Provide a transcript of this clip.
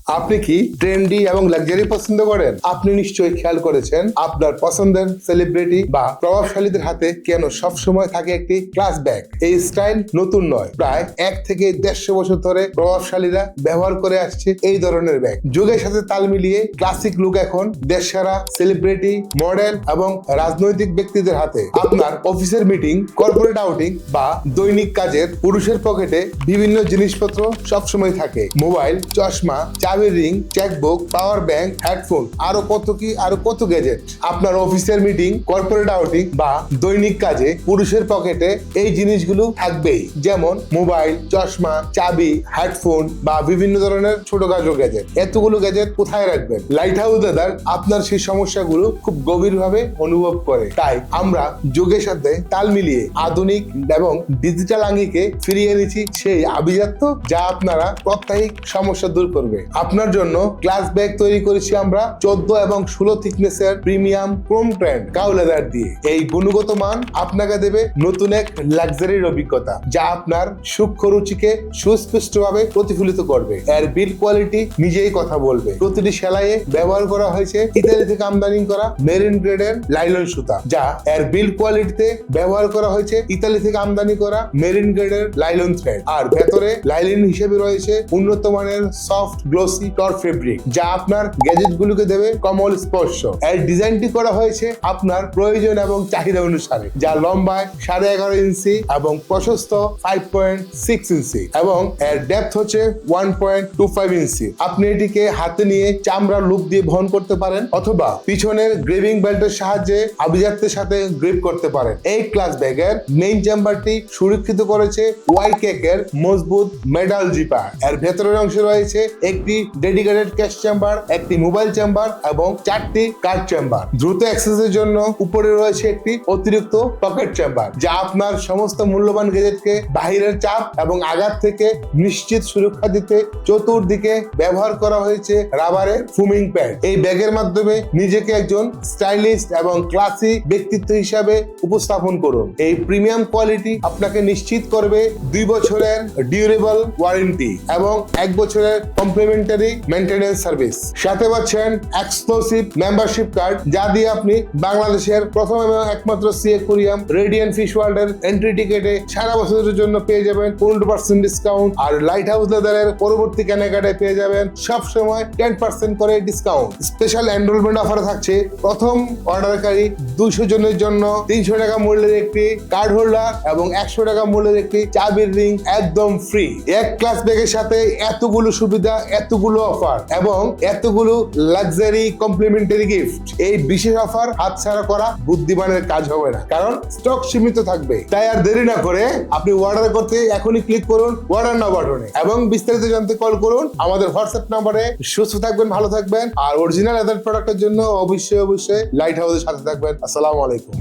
আপনি কি ট্রেন্ডি এবং লাক্সারি পছন্দ করেন? আপনি নিশ্চয়ই খেয়াল করেছেন আপনার পছন্দের সেলিব্রিটি বা প্রভাবশালীদের হাতে কেন সবসময় থাকে একটি ক্লাস ব্যাগ। এই স্টাইল নতুন নয়, প্রায় 1 থেকে 150 বছর ধরে প্রভাবশালীরা ব্যবহার করে আসছে এই ধরনের ব্যাগ। যুগের সাথে তাল মিলিয়ে ক্লাসিক লুক এখন দেশসেরা সেলিব্রিটি, মডেল এবং রাজনৈতিক ব্যক্তিদের হাতে। আপনার অফিসের মিটিং, কর্পোরেট আউটিং বা দৈনিক কাজের পুরুষের পকেটে বিভিন্ন জিনিসপত্র সবসময় থাকে। মোবাইল, চশমা, চাবির ring, chequebook, power bank, headphone, আরো কত গ্যাজেট। আপনার অফিসের মিটিং, কর্পোরেট আউটিং বা দৈনিক কাজে পুরুষের পকেটে এই জিনিসগুলো থাকবেই, যেমন মোবাইল, চশমা, চাবি, হেডফোন বা বিভিন্ন ধরনের ছোটখাটো গ্যাজেট। এতগুলো গ্যাজেট কোথায় রাখবেন? লাইট হাউস দাদার আপনার সেই সমস্যাগুলো খুব গভীরভাবে অনুভব করে। তাই আমরা যুগের সাথে তাল মিলিয়ে আধুনিক এবং ডিজিটাল আঙ্গিকে ফিরিয়ে এনেছি সেই আভিজাত্য যা আপনারা প্রত্যাহিক সমস্যা দূর করবে। আপনার জন্য ক্লাস ব্যাগ তৈরি করেছি আমরা 14 এবং 16 থিকনেসের premium chrome trend cow leather দিয়ে। এই গুণগত মান আপনাকে দেবে নতুন এক লাক্সারির অভিজ্ঞতা, যা আপনার সূক্ষ্ম রুচিকে সুস্পষ্টভাবে প্রতিফলিত করবে। এর বিল্ড কোয়ালিটি নিজেই কথা বলবে। প্রতিটি সেলাইয়ে ব্যবহার করা হয়েছে ইতালি থেকে আমদানি করা মেরিন গ্রেডের লাইলন সুতা, যা এর বিল্ড কোয়ালিটিতে ব্যবহার করা হয়েছে ইতালি থেকে আমদানি করা মেরিন গ্রেডের লাইলন থ্রেড। আর ভেতরে লাইলিন হিসেবে রয়েছে উন্নত মানের সফট গ্লোসি টর ফেব্রিক, যা আপনার গ্যাজেট গুলোকে দেবে কমল স্পর্শ। এর ডিজাইনটি করা হয়েছে আপনার প্রয়োজন এবং চাহিদা অনুসারে, যা লম্বায় 11.5 ইঞ্চি এবং প্রশস্ত 5.6 ইঞ্চি এবং এর ডেপথ হচ্ছে 1.25 ইঞ্চি। আপনি এটিকে হাতে নিয়ে চামড়ার লুপ দিয়ে বহন করতে পারেন অথবা পিছনের গ্রেভিং বেল্টের সাহায্যে আভিজাত্যের সাথে গ্রিপ করতে পারেন। এই ক্লাস ব্যাগের মেইন চেম্বারটি সুরক্ষিত করেছে ওয়াইকেক এর মজবুত মেটাল জিপার। এর ভেতরের অংশে রয়েছে একটি ডেডিকেটেড ক্যাশ চেম্বার, একটি মোবাইল চেম্বার এবং 4টি কার্ড চেম্বার। দ্রুত অ্যাক্সেসের জন্য উপরে রয়েছে একটি অতিরিক্ত পকেট চেম্বার, যা আপনার সমস্ত মূল্যবান গ্যাজেটকে বাহিরের চাপ এবং আঘাত থেকে নিশ্চিত সুরক্ষা দিতে চতুর্দিকে ব্যবহার করা হয়েছে রাবারের ফুমিং প্যাড। এই ব্যাগের মাধ্যমে নিজেকে একজন স্টাইলিস্ট এবং ক্লাসি ব্যক্তিত্ব হিসাবে উপস্থাপন করুন। এই প্রিমিয়াম কোয়ালিটি আপনাকে নিশ্চিত করবে 2 বছরের ডিউরেবল ওয়ারেন্টি এবং 1 বছরের কমপ্লিমেন্টারি মেইনটেনেন্স সার্ভিস। সাথে পাচ্ছেন এক্সক্লুসিভ মেম্বারশিপ কার্ড, যা দিয়ে আপনি বাংলাদেশের প্রথম এবং একমাত্র সি অ্যাকুয়ারিয়াম রেডিয়েন্ট ফিশ ওয়ার্ল্ডের এন্ট্রি টিকেটে সারা বছরের জন্য পেয়ে যাবেন 15% ডিসকাউন্ট। আর লাইট হাউস লেদারের পরবর্তী কেনাকাটায় পেয়ে যাবেন সবসময় 10% করে ডিসকাউন্ট। স্পেশাল এনরোলমেন্ট অফার থাকছে প্রথম অর্ডারকারী 200 জনের জন্য 300 টাকা মূল্যের একটি কার্ড হোল্ডার এবং 100 টাকা মূল্যের একটি চাবির রিং একদম ফ্রি। এক ক্লাস ব্যাগের সাথে এতগুলো সুবিধা, এতগুলো অফার এবং এতগুলো লাক্সারি কমপ্লিমেন্টারি গিফট। এই বিশেষ অফার হাতছাড়া করা বুদ্ধিমানের কাজ হবে না, কারণ স্টক সীমিত থাকবে। তাই আর দেরি না করে আপনি অর্ডার করতে এখনই ক্লিক করুন অর্ডার নাও বাটনে এবং বিস্তারিত জানতে কল করুন আমাদের হোয়াটসঅ্যাপ নম্বরে। সুস্থ থাকবেন, ভালো থাকবেন আর অরিজিনাল লেদার প্রোডাক্টের জন্য অবশ্যই লাইট হাউসের সাথে থাকবেন। আসসালামু আলাইকুম।